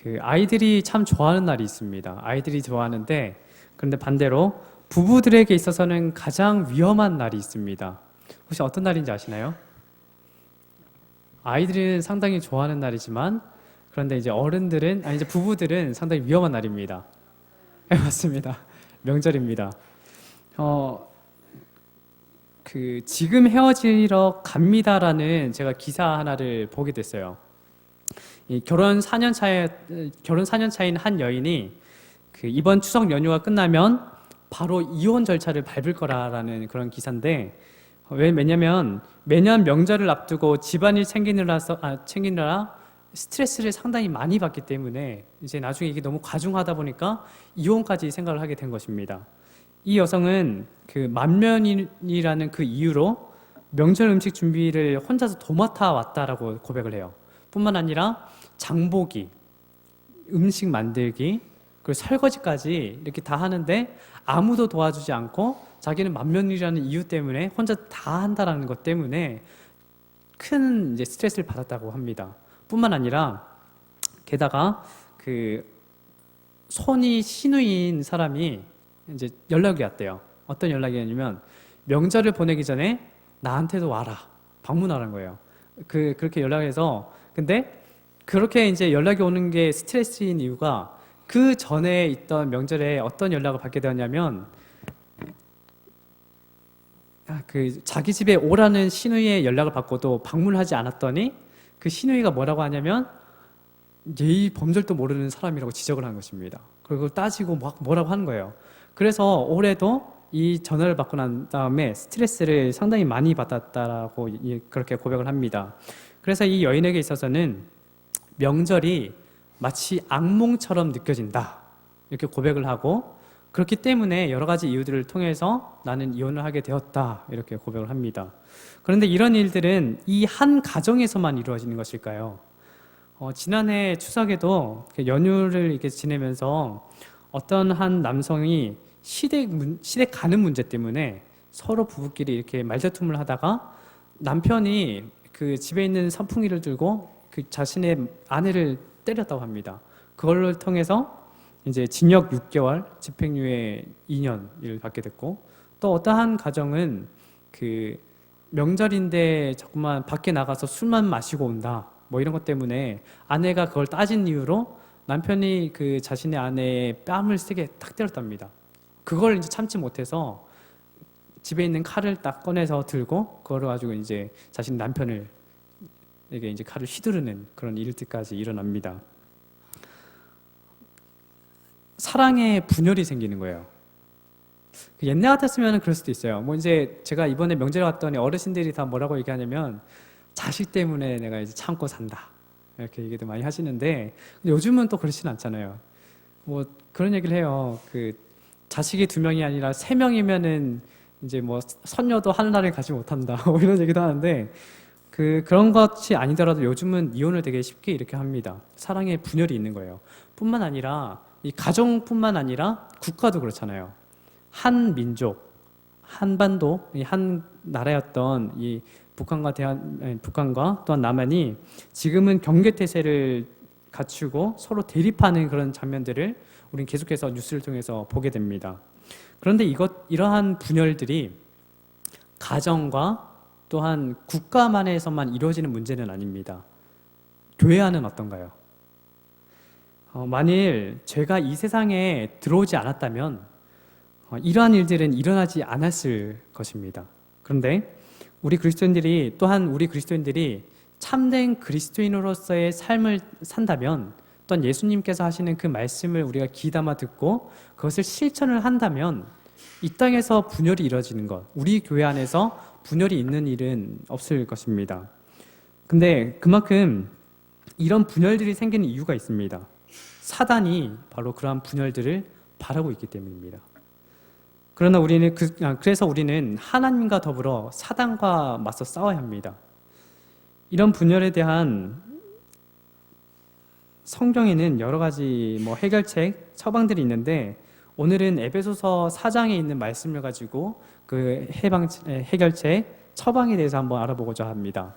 그 아이들이 참 좋아하는 날이 있습니다. 아이들이 좋아하는데 그런데 반대로 부부들에게 있어서는 가장 위험한 날이 있습니다. 혹시 어떤 날인지 아시나요? 아이들은 상당히 좋아하는 날이지만 그런데 이제 어른들은 이제 부부들은 상당히 위험한 날입니다. 네, 맞습니다. 명절입니다. 어, 지금 헤어지러 갑니다라는 제가 기사 하나를 보게 됐어요. 이 결혼 4년 차인 한 여인이 이번 추석 연휴가 끝나면 바로 이혼 절차를 밟을 거라라는 그런 기사인데 왜냐면 매년 명절을 앞두고 집안일 챙기느라 스트레스를 상당히 많이 받기 때문에 이제 나중에 이게 너무 과중하다 보니까 이혼까지 생각을 하게 된 것입니다. 이 여성은 만면이라는 그 이유로 명절 음식 준비를 혼자서 도맡아 왔다라고 고백을 해요. 뿐만 아니라 장보기, 음식 만들기, 그리고 설거지까지 이렇게 다 하는데 아무도 도와주지 않고 자기는 만면이라는 이유 때문에 혼자 다 한다라는 것 때문에 큰 이제 스트레스를 받았다고 합니다. 뿐만 아니라 게다가 손이 시누이인 사람이 이제 연락이 왔대요. 어떤 연락이 왔냐면 명절을 보내기 전에 나한테도 와라, 방문하라는 거예요. 그렇게 연락해서 근데 그렇게 이제 연락이 오는 게 스트레스인 이유가 그 전에 있던 명절에 어떤 연락을 받게 되었냐면 자기 집에 오라는 시누이의 연락을 받고도 방문하지 않았더니 그 시누이가 뭐라고 하냐면 예의 범절도 모르는 사람이라고 지적을 한 것입니다. 그리고 따지고 막 뭐라고 하는 거예요. 그래서 올해도 이 전화를 받고 난 다음에 스트레스를 상당히 많이 받았다라고 그렇게 고백을 합니다. 그래서 이 여인에게 있어서는 명절이 마치 악몽처럼 느껴진다 이렇게 고백을 하고 그렇기 때문에 여러 가지 이유들을 통해서 나는 이혼을 하게 되었다 이렇게 고백을 합니다. 그런데 이런 일들은 이 한 가정에서만 이루어지는 것일까요? 지난해 추석에도 연휴를 이렇게 지내면서 어떤 한 남성이 시댁 가는 문제 때문에 서로 부부끼리 이렇게 말다툼을 하다가 남편이 집에 있는 선풍기를 들고 자신의 아내를 때렸다고 합니다. 그걸 통해서 이제 징역 6개월, 집행유예 2년을 받게 됐고 또 어떠한 가정은 명절인데 자꾸만 밖에 나가서 술만 마시고 온다 뭐 이런 것 때문에 아내가 그걸 따진 이유로 남편이 자신의 아내의 뺨을 세게 딱 때렸답니다. 그걸 이제 참지 못해서 집에 있는 칼을 딱 꺼내서 들고 그걸 가지고 이제 자신 남편을 에게 이제 칼을 휘두르는 그런 일들까지 일어납니다. 사랑에 분열이 생기는 거예요. 옛날 같았으면 그럴 수도 있어요. 뭐 이제 제가 이번에 명절에 갔더니 어르신들이 다 뭐라고 얘기하냐면 자식 때문에 내가 이제 참고 산다 이렇게 얘기도 많이 하시는데 요즘은 또 그렇진 않잖아요. 뭐 그런 얘기를 해요. 자식이 2명이 아니라 3명이면은 이제 뭐 선녀도 하늘나라를 가지 못한다 뭐 이런 얘기도 하는데 그런 것이 아니더라도 요즘은 이혼을 되게 쉽게 이렇게 합니다. 사랑의 분열이 있는 거예요. 뿐만 아니라 이 가정뿐만 아니라 국가도 그렇잖아요. 한 민족, 한반도, 한 나라였던 이 북한과 또한 남한이 지금은 경계태세를 갖추고 서로 대립하는 그런 장면들을 우리는 계속해서 뉴스를 통해서 보게 됩니다. 그런데 이러한 분열들이 가정과 또한 국가만에서만 이루어지는 문제는 아닙니다. 교회 안은 어떤가요? 만일 죄가 이 세상에 들어오지 않았다면 이러한 일들은 일어나지 않았을 것입니다. 그런데 우리 그리스도인들이 참된 그리스도인으로서의 삶을 산다면 또한 예수님께서 하시는 그 말씀을 우리가 귀담아 듣고 그것을 실천을 한다면 이 땅에서 분열이 이루어지는 것, 우리 교회 안에서 분열이 있는 일은 없을 것입니다. 근데 그만큼 이런 분열들이 생기는 이유가 있습니다. 사단이 바로 그러한 분열들을 바라고 있기 때문입니다. 그러나 그래서 우리는 하나님과 더불어 사단과 맞서 싸워야 합니다. 이런 분열에 대한 성경에는 여러 가지 해결책, 처방들이 있는데 오늘은 에베소서 4장에 있는 말씀을 가지고 해결책, 처방에 대해서 한번 알아보고자 합니다.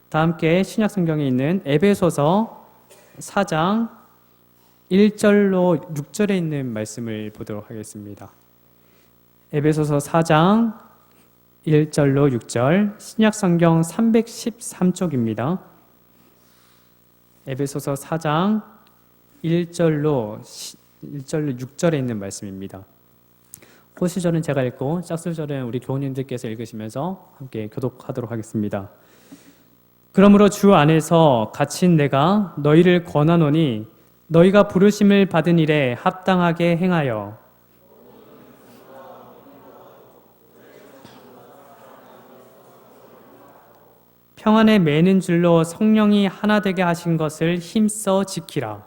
다 함께 신약 성경에 있는 에베소서 4장 1절로 6절에 있는 말씀을 보도록 하겠습니다. 에베소서 4장 1절로 6절, 신약성경 313쪽입니다. 에베소서 4장 1절로 6절에 있는 말씀입니다. 호시절은 제가 읽고 짝술절은 우리 교우님들께서 읽으시면서 함께 교독하도록 하겠습니다. 그러므로 주 안에서 갇힌 내가 너희를 권하노니 너희가 부르심을 받은 일에 합당하게 행하여 평안에 매는 줄로 성령이 하나 되게 하신 것을 힘써 지키라.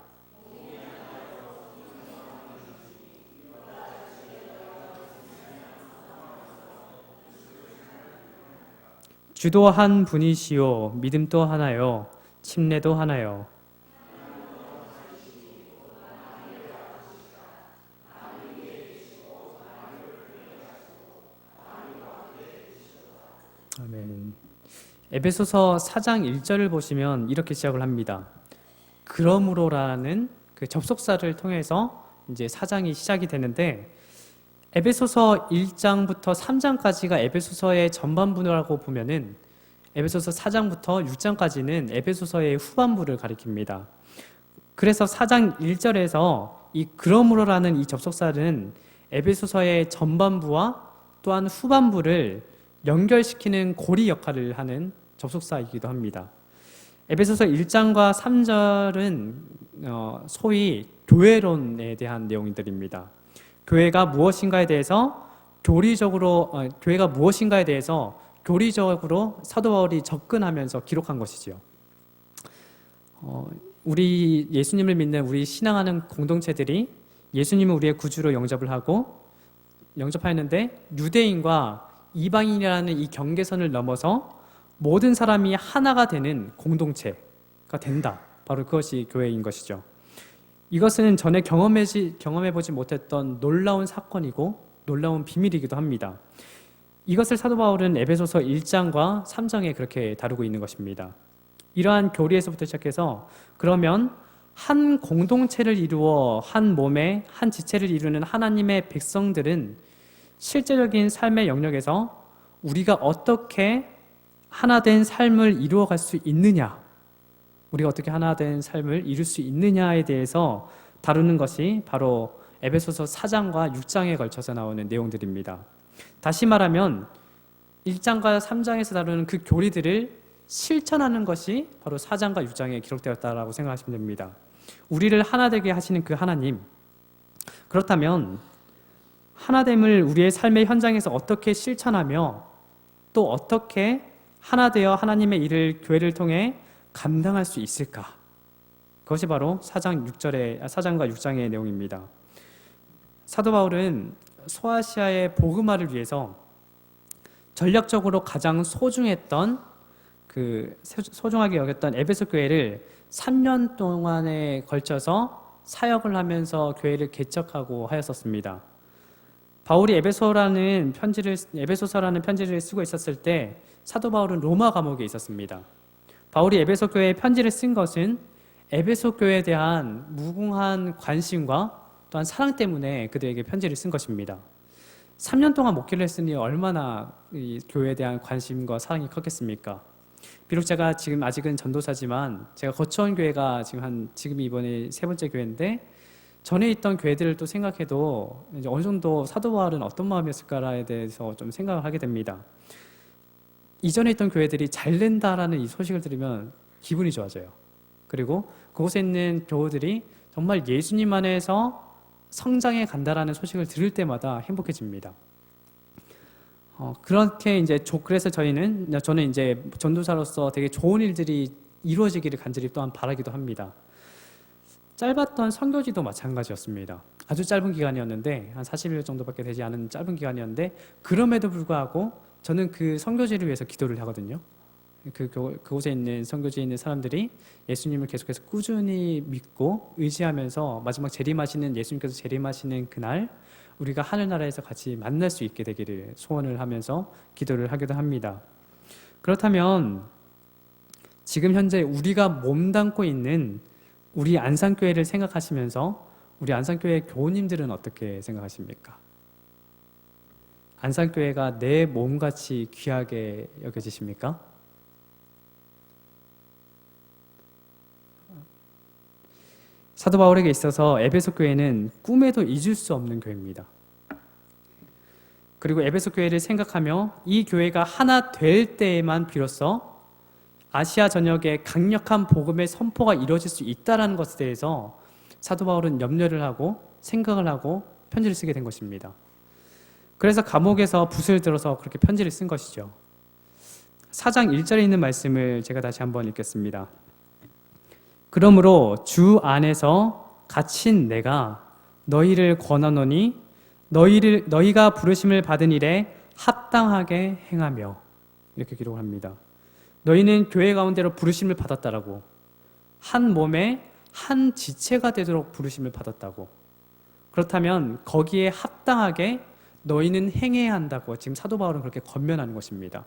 주도 한 분이시요 믿음도 하나요 침례도 하나요. 아멘. 에베소서 4장 1절을 보시면 이렇게 시작을 합니다. 그러므로라는 그 접속사를 통해서 이제 4장이 시작이 되는데, 에베소서 1장부터 3장까지가 에베소서의 전반부라고 보면은 에베소서 4장부터 6장까지는 에베소서의 후반부를 가리킵니다. 그래서 4장 1절에서 이 그러므로라는 이 접속사는 에베소서의 전반부와 또한 후반부를 연결시키는 고리 역할을 하는 접속사이기도 합니다. 에베소서 1장과 3절은 소위 교회론에 대한 내용들입니다. 교회가 무엇인가에 대해서 교리적으로 사도 바울이 접근하면서 기록한 것이지요. 우리 예수님을 믿는 우리 신앙하는 공동체들이 예수님을 우리의 구주로 영접하였는데 유대인과 이방인이라는 이 경계선을 넘어서 모든 사람이 하나가 되는 공동체가 된다. 바로 그것이 교회인 것이죠. 이것은 전에 경험해보지 못했던 놀라운 사건이고 놀라운 비밀이기도 합니다. 이것을 사도 바울은 에베소서 1장과 3장에 그렇게 다루고 있는 것입니다. 이러한 교리에서부터 시작해서 그러면 한 공동체를 이루어 한 몸에 한 지체를 이루는 하나님의 백성들은 실제적인 삶의 영역에서 우리가 어떻게 하나된 삶을 이루어갈 수 있느냐, 우리가 어떻게 하나된 삶을 이룰 수 있느냐에 대해서 다루는 것이 바로 에베소서 4장과 6장에 걸쳐서 나오는 내용들입니다. 다시 말하면 1장과 3장에서 다루는 그 교리들을 실천하는 것이 바로 4장과 6장에 기록되었다고 생각하시면 됩니다. 우리를 하나 되게 하시는 그 하나님, 그렇다면 하나됨을 우리의 삶의 현장에서 어떻게 실천하며 또 어떻게 하나 되어 하나님의 일을 교회를 통해 감당할 수 있을까? 그것이 바로 4장과 6장의 내용입니다. 사도 바울은 소아시아의 복음화를 위해서 전략적으로 가장 소중하게 여겼던 에베소 교회를 3년 동안에 걸쳐서 사역을 하면서 교회를 개척하고 하였었습니다. 바울이 에베소서라는 편지를 쓰고 있었을 때 사도 바울은 로마 감옥에 있었습니다. 바울이 에베소 교회에 편지를 쓴 것은 에베소 교회에 대한 무궁한 관심과 또한 사랑 때문에 그들에게 편지를 쓴 것입니다. 3년 동안 목회를 했으니 얼마나 이 교회에 대한 관심과 사랑이 컸겠습니까? 비록 제가 지금 아직은 전도사지만 제가 거쳐온 교회가 지금 이번에 3번째 교회인데, 전에 있던 교회들을 또 생각해도 이제 어느 정도 사도 바울은 어떤 마음이었을까에 대해서 좀 생각을 하게 됩니다. 이전에 있던 교회들이 잘 된다라는 이 소식을 들으면 기분이 좋아져요. 그리고 그곳에 있는 교우들이 정말 예수님 안에서 성장해 간다라는 소식을 들을 때마다 행복해집니다. 그래서 저는 이제 전도사로서 되게 좋은 일들이 이루어지기를 간절히 또한 바라기도 합니다. 짧았던 선교지도 마찬가지였습니다. 아주 짧은 기간이었는데 한 40일 정도밖에 되지 않은 짧은 기간이었는데, 그럼에도 불구하고 저는 그 선교지를 위해서 기도를 하거든요. 그곳에 있는 선교지에 있는 사람들이 예수님을 계속해서 꾸준히 믿고 의지하면서 마지막 예수님께서 재림하시는 그날 우리가 하늘나라에서 같이 만날 수 있게 되기를 소원을 하면서 기도를 하기도 합니다. 그렇다면 지금 현재 우리가 몸담고 있는 우리 안산교회를 생각하시면서 우리 안산교회 교우님들은 어떻게 생각하십니까? 안산교회가 내 몸같이 귀하게 여겨지십니까? 사도 바울에게 있어서 에베소 교회는 꿈에도 잊을 수 없는 교회입니다. 그리고 에베소 교회를 생각하며 이 교회가 하나 될 때에만 비로소 아시아 전역에 강력한 복음의 선포가 이루어질 수 있다는 것에 대해서 사도 바울은 염려를 하고 생각을 하고 편지를 쓰게 된 것입니다. 그래서 감옥에서 붓을 들어서 그렇게 편지를 쓴 것이죠. 4장 1절에 있는 말씀을 제가 다시 한번 읽겠습니다. 그러므로 주 안에서 갇힌 내가 너희를 권하노니 너희가 부르심을 받은 일에 합당하게 행하며, 이렇게 기록을 합니다. 너희는 교회 가운데로 부르심을 받았다라고, 한 몸에 한 지체가 되도록 부르심을 받았다고. 그렇다면 거기에 합당하게 너희는 행해야 한다고 지금 사도 바울은 그렇게 권면하는 것입니다.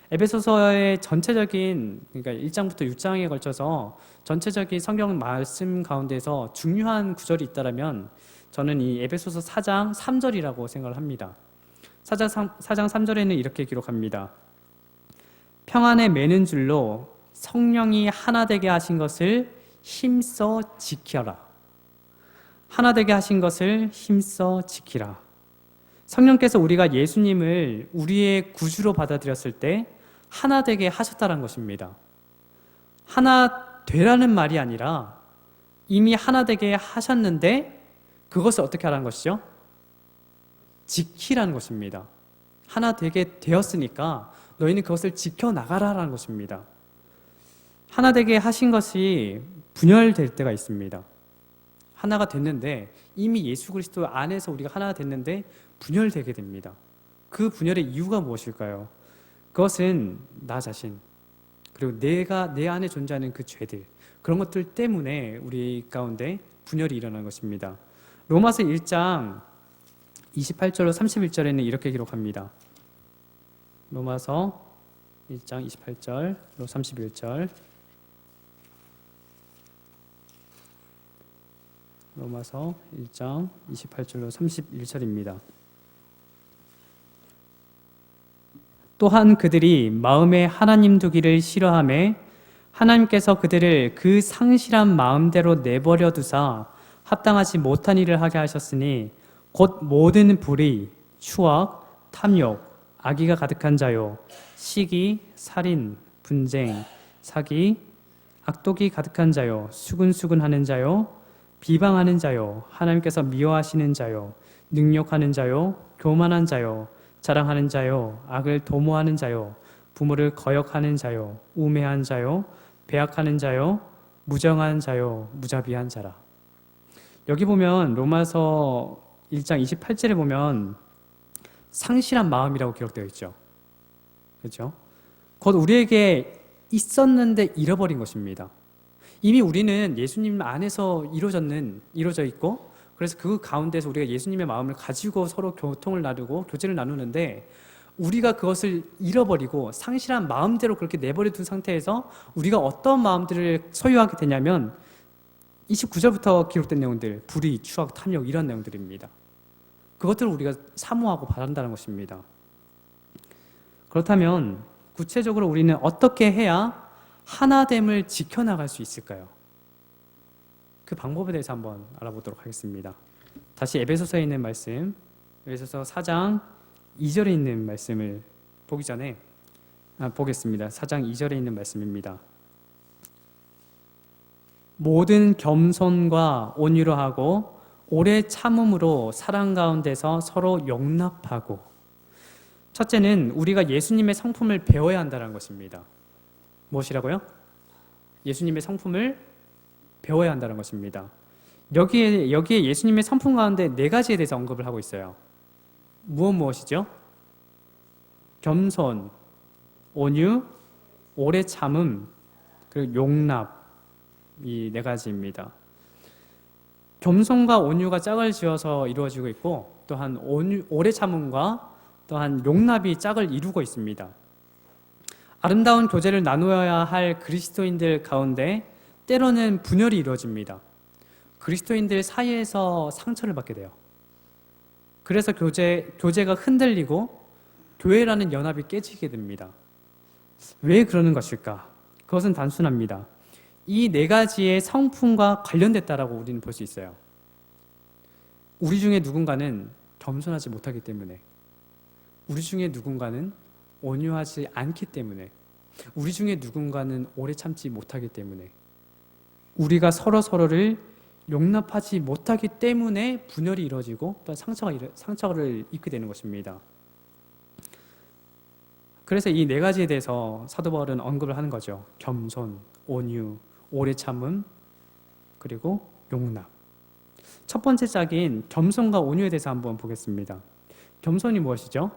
에베소서의 전체적인, 그러니까 1장부터 6장에 걸쳐서 전체적인 성경 말씀 가운데서 중요한 구절이 있다면 저는 이 에베소서 4장 3절이라고 생각을 합니다. 4장 3절에는 이렇게 기록합니다. 평안에 매는 줄로 성령이 하나 되게 하신 것을 힘써 지켜라. 하나 되게 하신 것을 힘써 지키라. 성령께서 우리가 예수님을 우리의 구주로 받아들였을 때 하나 되게 하셨다는 것입니다. 하나 되라는 말이 아니라 이미 하나 되게 하셨는데 그것을 어떻게 하라는 것이죠? 지키라는 것입니다. 하나 되게 되었으니까 너희는 그것을 지켜나가라는 것입니다. 하나 되게 하신 것이 분열될 때가 있습니다. 하나가 됐는데 이미 예수 그리스도 안에서 우리가 하나가 됐는데 분열되게 됩니다. 그 분열의 이유가 무엇일까요? 그것은 나 자신, 그리고 내가 내 안에 존재하는 그 죄들, 그런 것들 때문에 우리 가운데 분열이 일어나는 것입니다. 로마서 1장 28절로 31절에는 이렇게 기록합니다. 로마서 1장 28절로 31절. 로마서 1장 28절로 31절입니다. 또한 그들이 마음에 하나님 두기를 싫어하매 하나님께서 그들을 그 상실한 마음대로 내버려 두사 합당하지 못한 일을 하게 하셨으니 곧 모든 불의, 추악, 탐욕, 악의가 가득한 자요, 시기, 살인, 분쟁, 사기, 악독이 가득한 자요, 수근수근하는 자요, 비방하는 자요, 하나님께서 미워하시는 자요, 능욕하는 자요, 교만한 자요, 자랑하는 자요, 악을 도모하는 자요, 부모를 거역하는 자요, 우매한 자요, 배악하는 자요, 무정한 자요, 무자비한 자라. 여기 보면 로마서 1장 28절에 보면 상실한 마음이라고 기록되어 있죠. 그렇죠? 곧 우리에게 있었는데 잃어버린 것입니다. 이미 우리는 예수님 안에서 이루어져 있고, 그래서 그 가운데서 우리가 예수님의 마음을 가지고 서로 교통을 나누고 교제를 나누는데, 우리가 그것을 잃어버리고 상실한 마음대로 그렇게 내버려 둔 상태에서 우리가 어떤 마음들을 소유하게 되냐면 29절부터 기록된 내용들, 불의, 추악, 탐욕, 이런 내용들입니다. 그것들을 우리가 사모하고 바란다는 것입니다. 그렇다면 구체적으로 우리는 어떻게 해야 하나됨을 지켜나갈 수 있을까요? 그 방법에 대해서 한번 알아보도록 하겠습니다. 다시 에베소서에 있는 말씀, 에베소서 4장 2절에 있는 말씀을 보기 전에 보겠습니다. 4장 2절에 있는 말씀입니다. 모든 겸손과 온유로 하고 오래 참음으로 사랑 가운데서 서로 용납하고. 첫째는 우리가 예수님의 성품을 배워야 한다는 것입니다. 무엇이라고요? 예수님의 성품을 배워야 한다는 것입니다. 여기에 예수님의 성품 가운데 4가지에 대해서 언급을 하고 있어요. 무엇이죠? 겸손, 온유, 오래 참음, 그리고 용납, 이 4가지입니다. 겸손과 온유가 짝을 지어서 이루어지고 있고, 또한 오래 참음과 또한 용납이 짝을 이루고 있습니다. 아름다운 교제를 나누어야 할 그리스도인들 가운데 때로는 분열이 이루어집니다. 그리스도인들 사이에서 상처를 받게 돼요. 그래서 교제가 흔들리고 교회라는 연합이 깨지게 됩니다. 왜 그러는 것일까? 그것은 단순합니다. 이 네 가지의 성품과 관련됐다라고 우리는 볼 수 있어요. 우리 중에 누군가는 겸손하지 못하기 때문에, 우리 중에 누군가는 온유하지 않기 때문에, 우리 중에 누군가는 오래 참지 못하기 때문에, 우리가 서로를 용납하지 못하기 때문에 분열이 이루어지고 또 상처를 입게 되는 것입니다. 그래서 이 네 가지에 대해서 사도 바울은 언급을 하는 거죠. 겸손, 온유, 오래 참음, 그리고 용납. 첫 번째 짝인 겸손과 온유에 대해서 한번 보겠습니다. 겸손이 무엇이죠?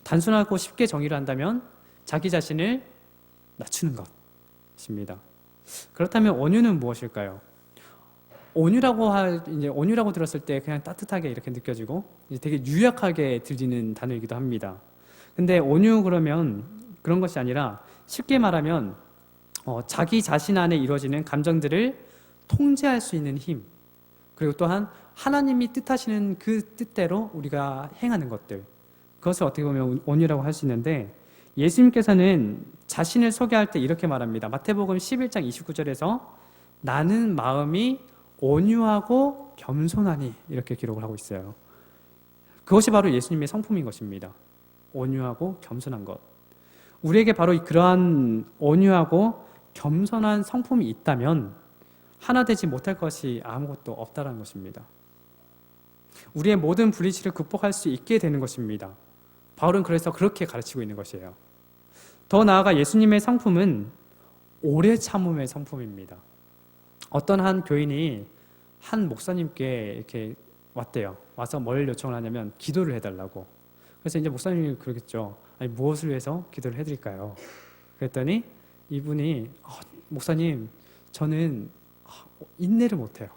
단순하고 쉽게 정의를 한다면 자기 자신을 낮추는 것입니다. 그렇다면 온유는 무엇일까요? 온유라고 들었을 때 그냥 따뜻하게 이렇게 느껴지고 되게 유약하게 들리는 단어이기도 합니다. 근데 온유 그러면 그런 것이 아니라 쉽게 말하면 자기 자신 안에 이루어지는 감정들을 통제할 수 있는 힘, 그리고 또한 하나님이 뜻하시는 그 뜻대로 우리가 행하는 것들, 그것을 어떻게 보면 온유라고 할 수 있는데, 예수님께서는 자신을 소개할 때 이렇게 말합니다. 마태복음 11장 29절에서 나는 마음이 온유하고 겸손하니, 이렇게 기록을 하고 있어요. 그것이 바로 예수님의 성품인 것입니다. 온유하고 겸손한 것. 우리에게 바로 그러한 온유하고 겸손한 성품이 있다면 하나 되지 못할 것이 아무것도 없다는 것입니다. 우리의 모든 불이치를 극복할 수 있게 되는 것입니다. 바울은 그래서 그렇게 가르치고 있는 것이에요. 더 나아가 예수님의 성품은 오래 참음의 성품입니다. 어떤 한 교인이 한 목사님께 이렇게 왔대요. 와서 뭘 요청을 하냐면 기도를 해달라고. 그래서 이제 목사님이 그러겠죠. 아니, 무엇을 위해서 기도를 해드릴까요? 그랬더니 이분이 목사님, 저는 인내를 못해요.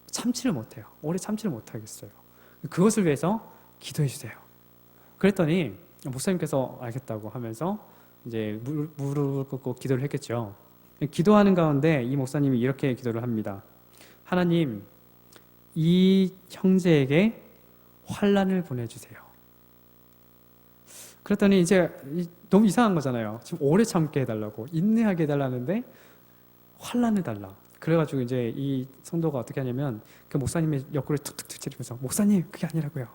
참지를 못해요. 오래 참지를 못하겠어요. 그것을 위해서 기도해 주세요. 그랬더니 목사님께서 알겠다고 하면서 이제 무릎을 꿇고 기도를 했겠죠. 기도하는 가운데 이 목사님이 이렇게 기도를 합니다. 하나님, 이 형제에게 환난을 보내주세요. 그랬더니 이제 너무 이상한 거잖아요. 지금 오래 참게 해달라고, 인내하게 해달라는데 환난을 달라. 그래가지고 이제 이 성도가 어떻게 하냐면 그 목사님의 옆구리를 툭툭툭 치면서, 목사님, 그게 아니라고요.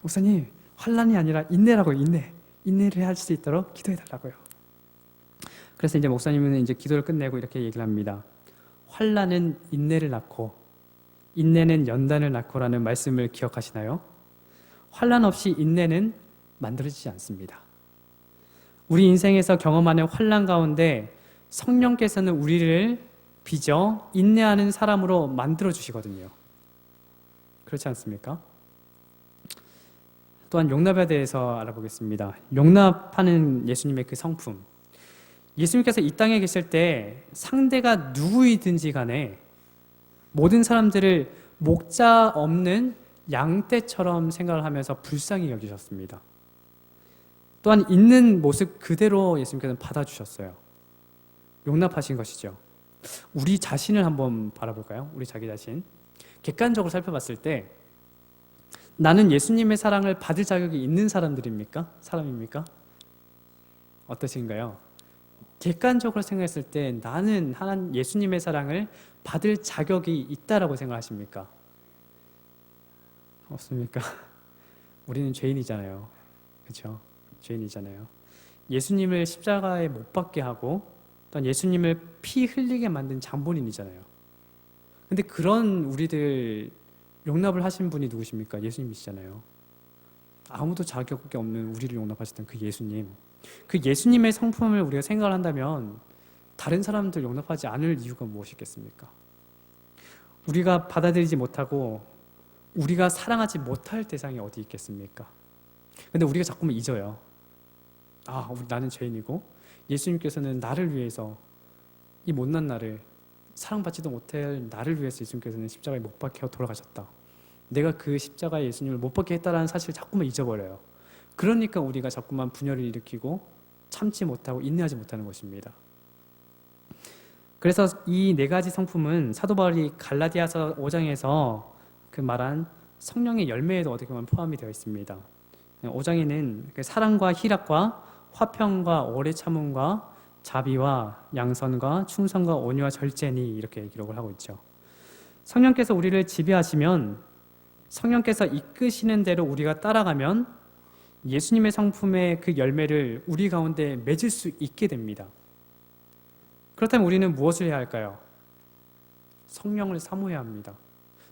목사님, 환난이 아니라 인내라고요. 인내를 할 수 있도록 기도해달라고요. 그래서 이제 목사님은 이제 기도를 끝내고 이렇게 얘기를 합니다. 환난은 인내를 낳고 인내는 연단을 낳고라는 말씀을 기억하시나요? 환난 없이 인내는 만들어지지 않습니다. 우리 인생에서 경험하는 환난 가운데 성령께서는 우리를 빚어 인내하는 사람으로 만들어 주시거든요. 그렇지 않습니까? 또한 용납에 대해서 알아보겠습니다. 용납하는 예수님의 그 성품. 예수님께서 이 땅에 계실 때 상대가 누구이든지 간에 모든 사람들을 목자 없는 양떼처럼 생각을 하면서 불쌍히 여기셨습니다. 또한 있는 모습 그대로 예수님께서는 받아주셨어요. 용납하신 것이죠. 우리 자신을 한번 바라볼까요? 우리 자기 자신. 객관적으로 살펴봤을 때 나는 예수님의 사랑을 받을 자격이 있는 사람입니까? 어떠신가요? 객관적으로 생각했을 때 나는 하나님 예수님의 사랑을 받을 자격이 있다라고 생각하십니까? 없습니까? 우리는 죄인이잖아요. 그렇죠? 죄인이잖아요. 예수님을 십자가에 못 박게 하고 또한 예수님을 피 흘리게 만든 장본인이잖아요. 근데 그런 우리들 용납을 하신 분이 누구십니까? 예수님이시잖아요. 아무도 자격이 없는 우리를 용납하셨던 그 예수님. 그 예수님의 성품을 우리가 생각을 한다면 다른 사람들 용납하지 않을 이유가 무엇이겠습니까? 우리가 받아들이지 못하고 우리가 사랑하지 못할 대상이 어디 있겠습니까? 근데 우리가 자꾸만 잊어요. 나는 죄인이고 예수님께서는 나를 위해서, 이 못난 나를, 사랑받지도 못할 나를 위해서 예수님께서는 십자가에 못 박혀 돌아가셨다. 내가 그 십자가에 예수님을 못 박게 했다라는 사실을 자꾸만 잊어버려요. 그러니까 우리가 자꾸만 분열을 일으키고 참지 못하고 인내하지 못하는 것입니다. 그래서 이 네 가지 성품은 사도 바울이 갈라디아서 5장에서 그 말한 성령의 열매에도 어떻게 보면 포함이 되어 있습니다. 5장에는 사랑과 희락과 화평과 오래 참음과 자비와 양선과 충성과 온유와 절제니 이렇게 기록을 하고 있죠. 성령께서 우리를 지배하시면, 성령께서 이끄시는 대로 우리가 따라가면 예수님의 성품의 그 열매를 우리 가운데 맺을 수 있게 됩니다. 그렇다면 우리는 무엇을 해야 할까요? 성령을 사모해야 합니다.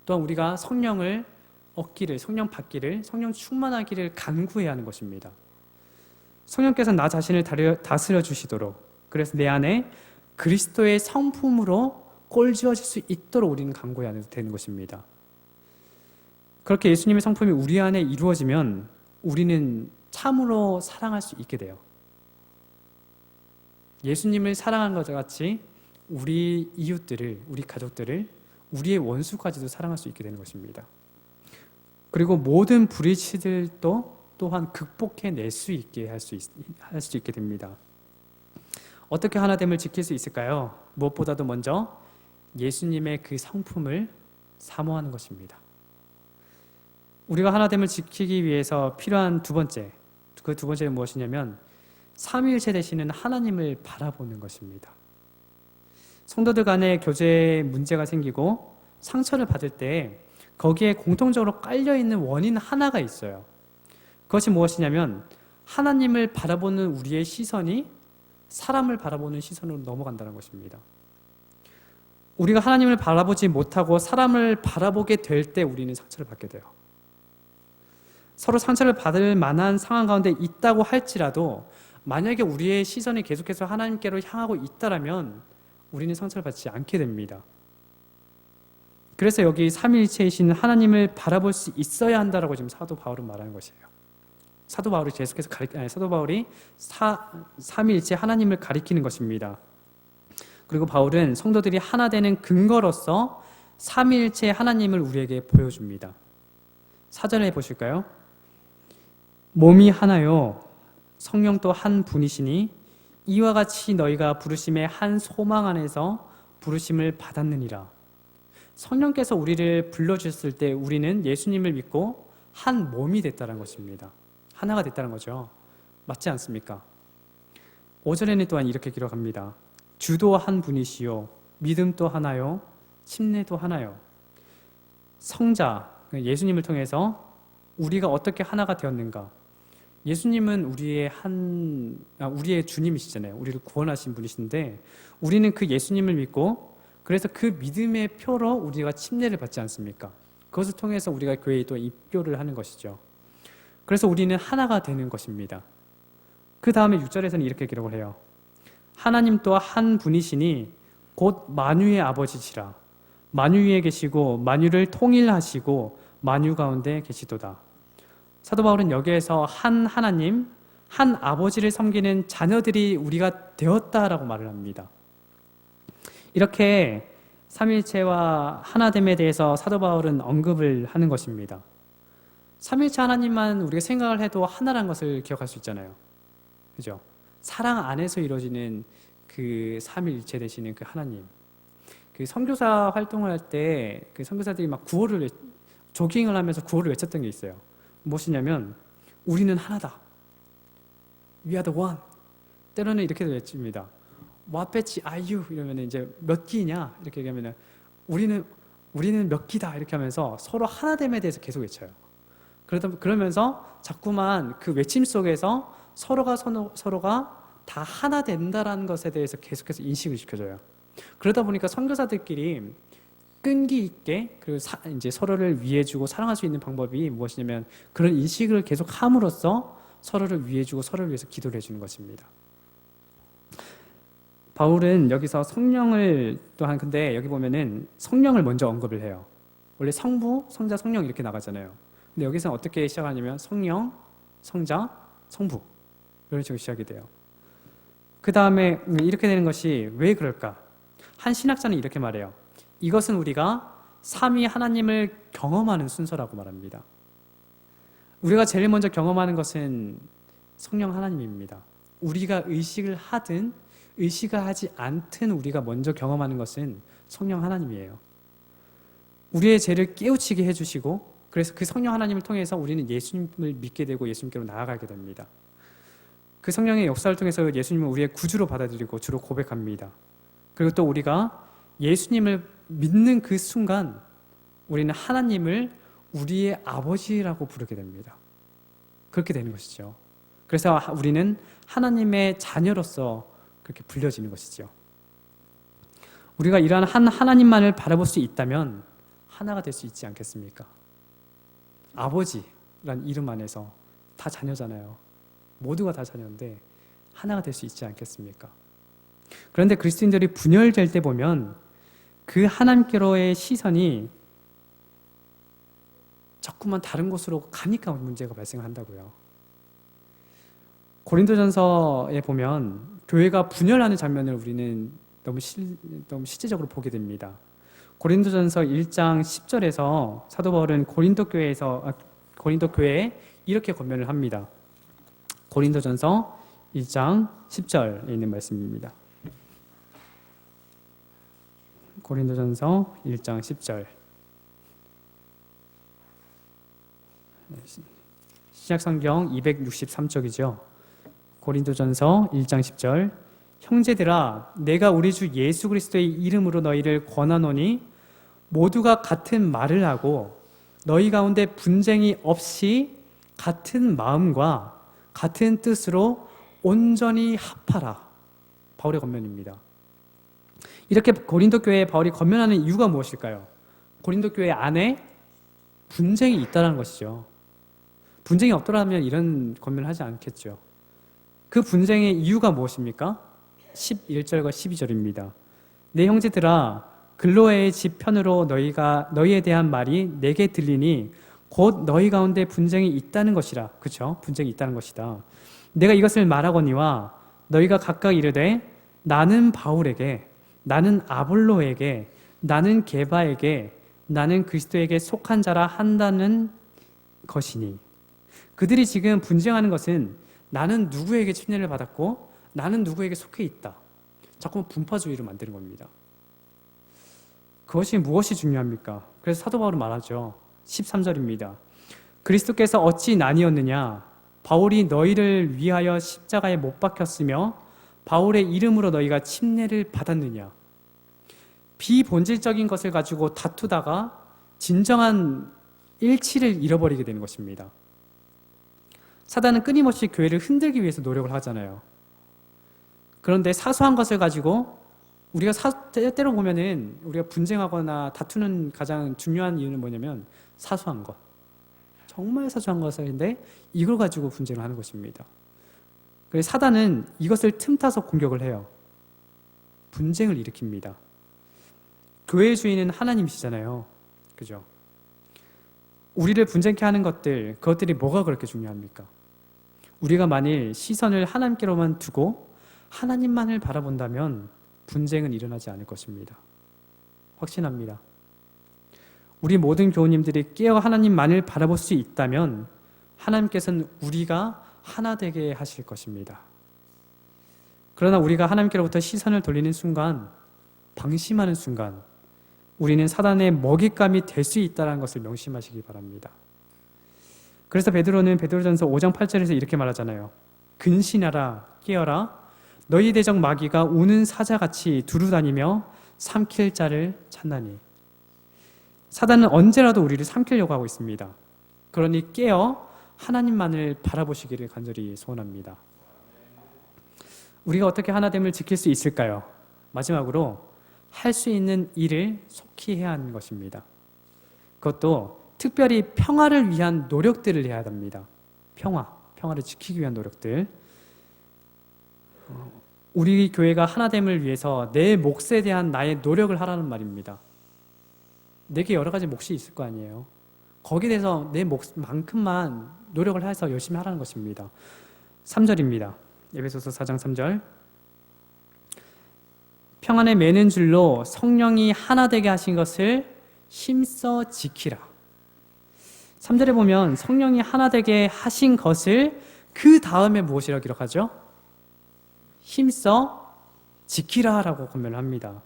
또한 우리가 성령을 얻기를, 성령 받기를, 성령 충만하기를 간구해야 하는 것입니다. 성령께서 나 자신을 다스려 주시도록, 그래서 내 안에 그리스도의 성품으로 꼴지어질 수 있도록 우리는 간구해야 되는 것입니다. 그렇게 예수님의 성품이 우리 안에 이루어지면 우리는 참으로 사랑할 수 있게 돼요. 예수님을 사랑한 것 같이 우리 이웃들을, 우리 가족들을, 우리의 원수까지도 사랑할 수 있게 되는 것입니다. 그리고 모든 불의치들도 또한 극복해낼 수 있게 할 수 있게 됩니다. 어떻게 하나됨을 지킬 수 있을까요? 무엇보다도 먼저 예수님의 그 성품을 사모하는 것입니다. 우리가 하나됨을 지키기 위해서 필요한 두 번째는 무엇이냐면 삼위일체 되시는 하나님을 바라보는 것입니다. 성도들 간에 교제에 문제가 생기고 상처를 받을 때 거기에 공통적으로 깔려있는 원인 하나가 있어요. 그것이 무엇이냐면 하나님을 바라보는 우리의 시선이 사람을 바라보는 시선으로 넘어간다는 것입니다. 우리가 하나님을 바라보지 못하고 사람을 바라보게 될 때 우리는 상처를 받게 돼요. 서로 상처를 받을 만한 상황 가운데 있다고 할지라도 만약에 우리의 시선이 계속해서 하나님께로 향하고 있다면 우리는 상처를 받지 않게 됩니다. 그래서 여기 삼위일체이신 하나님을 바라볼 수 있어야 한다라고 지금 사도 바울은 말하는 것이에요. 사도 바울이 계속해서 삼위일체 하나님을 가리키는 것입니다. 그리고 바울은 성도들이 하나 되는 근거로서 삼위일체 하나님을 우리에게 보여줍니다. 4절에 보실까요? 몸이 하나요 성령도 한 분이시니 이와 같이 너희가 부르심의 한 소망 안에서 부르심을 받았느니라. 성령께서 우리를 불러주셨을 때 우리는 예수님을 믿고 한 몸이 됐다는 것입니다. 하나가 됐다는 거죠. 맞지 않습니까? 5절에는 또한 이렇게 기록합니다. 주도 한 분이시요 믿음도 하나요 침례도 하나요. 성자 예수님을 통해서 우리가 어떻게 하나가 되었는가. 예수님은 우리의 주님이시잖아요. 우리를 구원하신 분이신데 우리는 그 예수님을 믿고 그래서 그 믿음의 표로 우리가 침례를 받지 않습니까? 그것을 통해서 우리가 교회에 또 입교를 하는 것이죠. 그래서 우리는 하나가 되는 것입니다. 그 다음에 6절에서는 이렇게 기록을 해요. 하나님 또 한 분이시니 곧 만유의 아버지시라. 만유 위에 계시고 만유를 통일하시고 만유 가운데 계시도다. 사도 바울은 여기에서 한 하나님, 한 아버지를 섬기는 자녀들이 우리가 되었다라고 말을 합니다. 이렇게 삼위일체와 하나됨에 대해서 사도 바울은 언급을 하는 것입니다. 삼위일체 하나님만 우리가 생각을 해도 하나라는 것을 기억할 수 있잖아요. 그죠? 사랑 안에서 이루어지는 그 삼위일체 되시는 그 하나님. 그 선교사 활동을 할 때 그 선교사들이 막 조깅을 하면서 구호를 외쳤던 게 있어요. 무엇이냐면 우리는 하나다. We are the one. 때로는 이렇게도 외칩니다. What batch are you? 이러면 이제 몇 기냐? 이렇게 얘기하면 우리는 몇 기다. 이렇게 하면서 서로 하나됨에 대해서 계속 외쳐요. 그러면서 자꾸만 그 외침 속에서 서로가 다 하나 된다라는 것에 대해서 계속해서 인식을 시켜줘요. 그러다 보니까 선교사들끼리 끈기 있게 그리고 이제 서로를 위해주고 사랑할 수 있는 방법이 무엇이냐면 그런 인식을 계속 함으로써 서로를 위해주고 서로를 위해서 기도를 해주는 것입니다. 바울은 여기서 성령을 또한 근데 여기 보면은 성령을 먼저 언급을 해요. 원래 성부, 성자, 성령 이렇게 나가잖아요. 근데 여기서는 어떻게 시작하냐면 성령, 성자, 성부 이런 식으로 시작이 돼요. 그 다음에 이렇게 되는 것이 왜 그럴까? 한 신학자는 이렇게 말해요. 이것은 우리가 삼위 하나님을 경험하는 순서라고 말합니다. 우리가 제일 먼저 경험하는 것은 성령 하나님입니다. 우리가 의식을 하든 의식하지 않든 우리가 먼저 경험하는 것은 성령 하나님이에요. 우리의 죄를 깨우치게 해주시고, 그래서 그 성령 하나님을 통해서 우리는 예수님을 믿게 되고 예수님께로 나아가게 됩니다. 그 성령의 역사를 통해서 예수님을 우리의 구주로 받아들이고 주로 고백합니다. 그리고 또 우리가 예수님을 믿는 그 순간 우리는 하나님을 우리의 아버지라고 부르게 됩니다. 그렇게 되는 것이죠. 그래서 우리는 하나님의 자녀로서 그렇게 불려지는 것이죠. 우리가 이러한 하나님만을 바라볼 수 있다면 하나가 될 수 있지 않겠습니까? 아버지란 이름 안에서 다 자녀잖아요. 모두가 다 자녀인데 하나가 될 수 있지 않겠습니까? 그런데 그리스도인들이 분열될 때 보면 그 하나님께로의 시선이 자꾸만 다른 곳으로 가니까 문제가 발생한다고요. 고린도전서에 보면 교회가 분열하는 장면을 우리는 너무 실제적으로 보게 됩니다. 고린도전서 1장 10절에서 사도 바울은 고린도 교회에 이렇게 권면을 합니다. 고린도전서 1장 10절에 있는 말씀입니다. 고린도전서 1장 10절. 신약성경 263쪽이죠. 고린도전서 1장 10절. 형제들아, 내가 우리 주 예수 그리스도의 이름으로 너희를 권하노니 모두가 같은 말을 하고 너희 가운데 분쟁이 없이 같은 마음과 같은 뜻으로 온전히 합하라. 바울의 권면입니다. 이렇게 고린도 교회에 바울이 권면하는 이유가 무엇일까요? 고린도 교회 안에 분쟁이 있다는 것이죠. 분쟁이 없더라면 이런 권면을 하지 않겠죠. 그 분쟁의 이유가 무엇입니까? 11절과 12절입니다. 내 형제들아, 글로에의 집 편으로 너희에 대한 말이 내게 들리니 곧 너희 가운데 분쟁이 있다는 것이라. 그렇죠? 분쟁이 있다는 것이다. 내가 이것을 말하거니와 너희가 각각 이르되 나는 바울에게, 나는 아볼로에게, 나는 게바에게, 나는 그리스도에게 속한 자라 한다는 것이니. 그들이 지금 분쟁하는 것은 나는 누구에게 침례를 받았고 나는 누구에게 속해 있다. 자꾸만 분파주의를 만드는 겁니다. 그것이 무엇이 중요합니까? 그래서 사도 바울은 말하죠. 13절입니다. 그리스도께서 어찌 나뉘었느냐? 바울이 너희를 위하여 십자가에 못 박혔으며 바울의 이름으로 너희가 침례를 받았느냐? 비본질적인 것을 가지고 다투다가 진정한 일치를 잃어버리게 되는 것입니다. 사단은 끊임없이 교회를 흔들기 위해서 노력을 하잖아요. 그런데 사소한 것을 가지고 우리가 때로 보면은 우리가 분쟁하거나 다투는 가장 중요한 이유는 뭐냐면 사소한 것. 정말 사소한 것인데 이걸 가지고 분쟁을 하는 것입니다. 그래서 사단은 이것을 틈타서 공격을 해요. 분쟁을 일으킵니다. 교회의 주인은 하나님이시잖아요. 그죠? 우리를 분쟁케 하는 그것들이 뭐가 그렇게 중요합니까? 우리가 만일 시선을 하나님께로만 두고 하나님만을 바라본다면 분쟁은 일어나지 않을 것입니다. 확신합니다. 우리 모든 교우님들이 깨어 하나님만을 바라볼 수 있다면 하나님께서는 우리가 하나 되게 하실 것입니다. 그러나 우리가 하나님께로부터 시선을 돌리는 순간, 방심하는 순간 우리는 사단의 먹잇감이 될 수 있다는 것을 명심하시기 바랍니다. 그래서 베드로는 베드로전서 5장 8절에서 이렇게 말하잖아요. 근신하라, 깨어라, 너희 대적 마귀가 우는 사자같이 두루다니며 삼킬 자를 찾나니. 사단은 언제라도 우리를 삼키려고 하고 있습니다. 그러니 깨어 하나님만을 바라보시기를 간절히 소원합니다. 우리가 어떻게 하나됨을 지킬 수 있을까요? 마지막으로 할 수 있는 일을 속히 해야 하는 것입니다. 그것도 특별히 평화를 위한 노력들을 해야 합니다. 평화를 지키기 위한 노력들. 우리 교회가 하나됨을 위해서 내 몫에 대한 나의 노력을 하라는 말입니다. 내게 여러 가지 몫이 있을 거 아니에요. 거기에 대해서 내 몫만큼만 노력을 해서 열심히 하라는 것입니다. 3절입니다. 에베소서 4장 3절. 평안에 매는 줄로 성령이 하나 되게 하신 것을 힘써 지키라. 3절에 보면 성령이 하나 되게 하신 것을 그 다음에 무엇이라고 기록하죠? 힘써 지키라라고 권면을 합니다.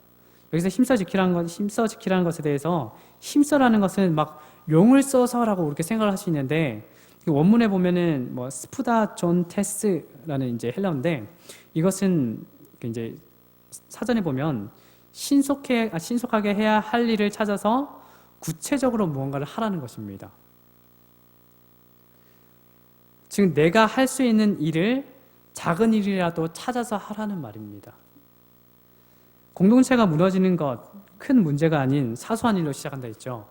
여기서 힘써 지키라는 것에 대해서 힘써라는 것은 막 용을 써서라고 그렇게 생각을 할 수 있는데 원문에 보면은 뭐 스푸다 존 테스라는 이제 헬라어인데 이것은 이제 사전에 보면 신속하게 해야 할 일을 찾아서 구체적으로 무언가를 하라는 것입니다. 즉 내가 할 수 있는 일을 작은 일이라도 찾아서 하라는 말입니다. 공동체가 무너지는 것, 큰 문제가 아닌 사소한 일로 시작한다 했죠.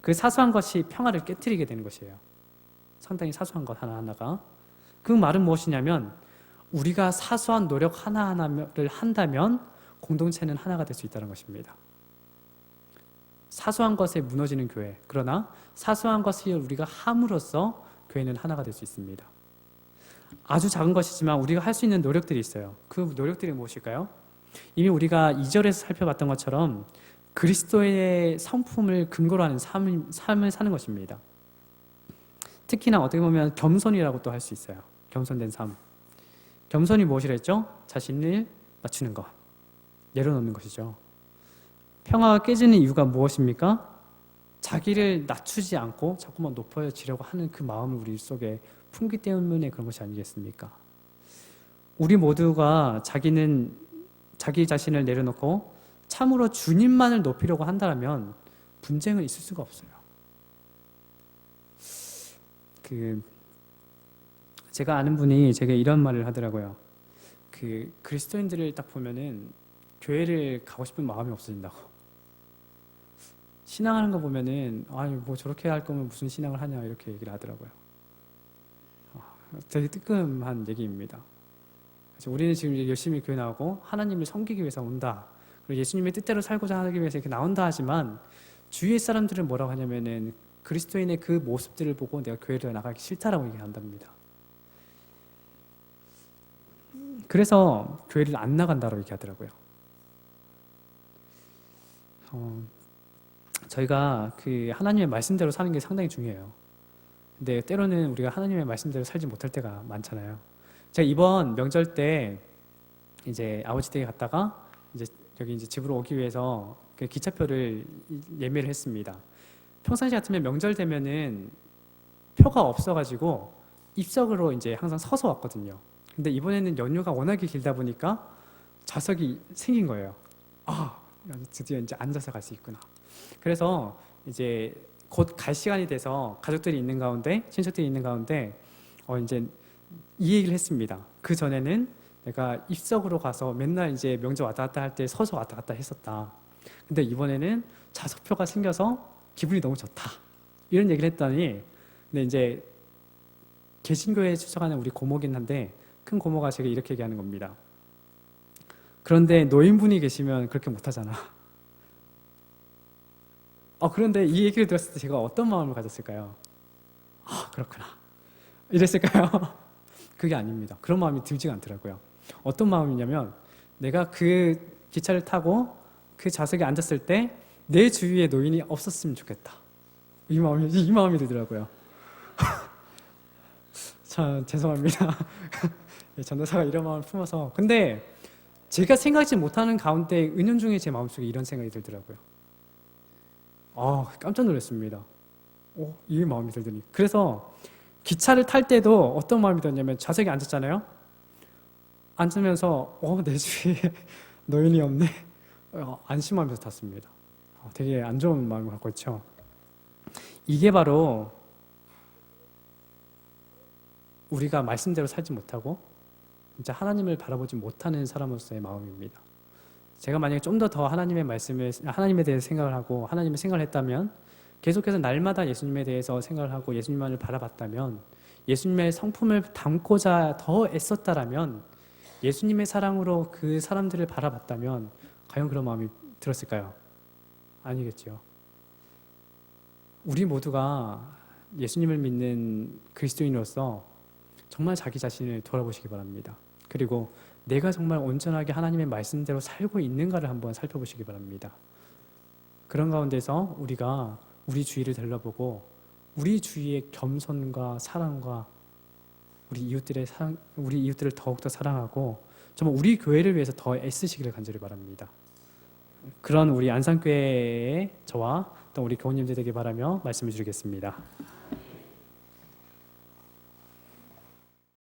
그 사소한 것이 평화를 깨트리게 되는 것이에요. 상당히 사소한 것 하나하나가. 그 말은 무엇이냐면 우리가 사소한 노력 하나하나를 한다면 공동체는 하나가 될 수 있다는 것입니다. 사소한 것에 무너지는 교회, 그러나 사소한 것을 우리가 함으로써 교회는 하나가 될 수 있습니다. 아주 작은 것이지만 우리가 할 수 있는 노력들이 있어요. 그 노력들이 무엇일까요? 이미 우리가 2절에서 살펴봤던 것처럼 그리스도의 성품을 근거로 하는 삶을 사는 것입니다. 특히나 어떻게 보면 겸손이라고 또 할 수 있어요. 겸손된 삶. 겸손이 무엇이라 했죠? 자신을 낮추는 것, 내려놓는 것이죠. 평화가 깨지는 이유가 무엇입니까? 자기를 낮추지 않고 자꾸만 높아지려고 하는 그 마음을 우리 속에 품기 때문에 그런 것이 아니겠습니까? 우리 모두가 자기 자신을 내려놓고 참으로 주님만을 높이려고 한다면 분쟁은 있을 수가 없어요. 제가 아는 분이 제게 이런 말을 하더라고요. 그리스도인들을 딱 보면은 교회를 가고 싶은 마음이 없어진다고. 신앙하는 거 보면은 뭐 저렇게 할 거면 무슨 신앙을 하냐 이렇게 얘기를 하더라고요. 되게 뜨끔한 얘기입니다. 그래서 우리는 지금 열심히 교회 나오고 하나님을 섬기기 위해서 온다. 그리고 예수님의 뜻대로 살고자 하기 위해서 이렇게 나온다 하지만 주위의 사람들은 뭐라고 하냐면은 그리스도인의 그 모습들을 보고 내가 교회를 나가기 싫다라고 얘기한답니다. 그래서 교회를 안 나간다고 얘기하더라고요. 저희가 하나님의 말씀대로 사는 게 상당히 중요해요. 근데 때로는 우리가 하나님의 말씀대로 살지 못할 때가 많잖아요. 제가 이번 명절 때 이제 아버지 댁에 갔다가 여기 집으로 오기 위해서 그 기차표를 예매를 했습니다. 평상시 같으면 명절 되면은 표가 없어가지고 입석으로 이제 항상 서서 왔거든요. 근데 이번에는 연휴가 워낙에 길다 보니까 좌석이 생긴 거예요. 드디어 이제 앉아서 갈 수 있구나. 그래서 이제 곧 갈 시간이 돼서 가족들이 있는 가운데, 친척들이 있는 가운데, 이제 이 얘기를 했습니다. 그 전에는 내가 입석으로 가서 맨날 이제 명절 왔다 갔다 할 때 서서 왔다 갔다 했었다. 근데 이번에는 좌석표가 생겨서 기분이 너무 좋다. 이런 얘기를 했더니, 근데 이제 개신교회에 출석하는 우리 고모긴 한데, 큰 고모가 제가 이렇게 얘기하는 겁니다. 그런데 노인분이 계시면 그렇게 못하잖아. 그런데 이 얘기를 들었을 때 제가 어떤 마음을 가졌을까요? 그렇구나. 이랬을까요? 그게 아닙니다. 그런 마음이 들지가 않더라고요. 어떤 마음이냐면 내가 그 기차를 타고 그 좌석에 앉았을 때 내 주위에 노인이 없었으면 좋겠다. 이 마음이 들더라고요. 참 죄송합니다. 전도사가 이런 마음을 품어서. 근데 제가 생각지 못하는 가운데 은연중에 제 마음속에 이런 생각이 들더라고요. 깜짝 놀랐습니다. 이 마음이 들더니. 그래서 기차를 탈 때도 어떤 마음이 들었냐면 좌석에 앉았잖아요. 앉으면서 내 주위에 노인이 없네. 안심하면서 탔습니다. 되게 안 좋은 마음을 갖고 있죠. 이게 바로 우리가 말씀대로 살지 못하고 진짜 하나님을 바라보지 못하는 사람으로서의 마음입니다. 제가 만약에 좀 더 하나님에 대해서 생각을 하고 하나님을 생각을 했다면 계속해서 날마다 예수님에 대해서 생각을 하고 예수님만을 바라봤다면 예수님의 성품을 담고자 더 애썼다라면 예수님의 사랑으로 그 사람들을 바라봤다면 과연 그런 마음이 들었을까요? 아니겠죠. 우리 모두가 예수님을 믿는 그리스도인으로서 정말 자기 자신을 돌아보시기 바랍니다. 그리고 내가 정말 온전하게 하나님의 말씀대로 살고 있는가를 한번 살펴보시기 바랍니다. 그런 가운데서 우리가 우리 주위를 들여다보고 우리 주위의 겸손과 사랑과 우리 이웃들을 더욱더 사랑하고 정말 우리 교회를 위해서 더 애쓰시기를 간절히 바랍니다. 그런 우리 안산교회의 저와 또 우리 교우님들 되길 바라며 말씀을 드리겠습니다.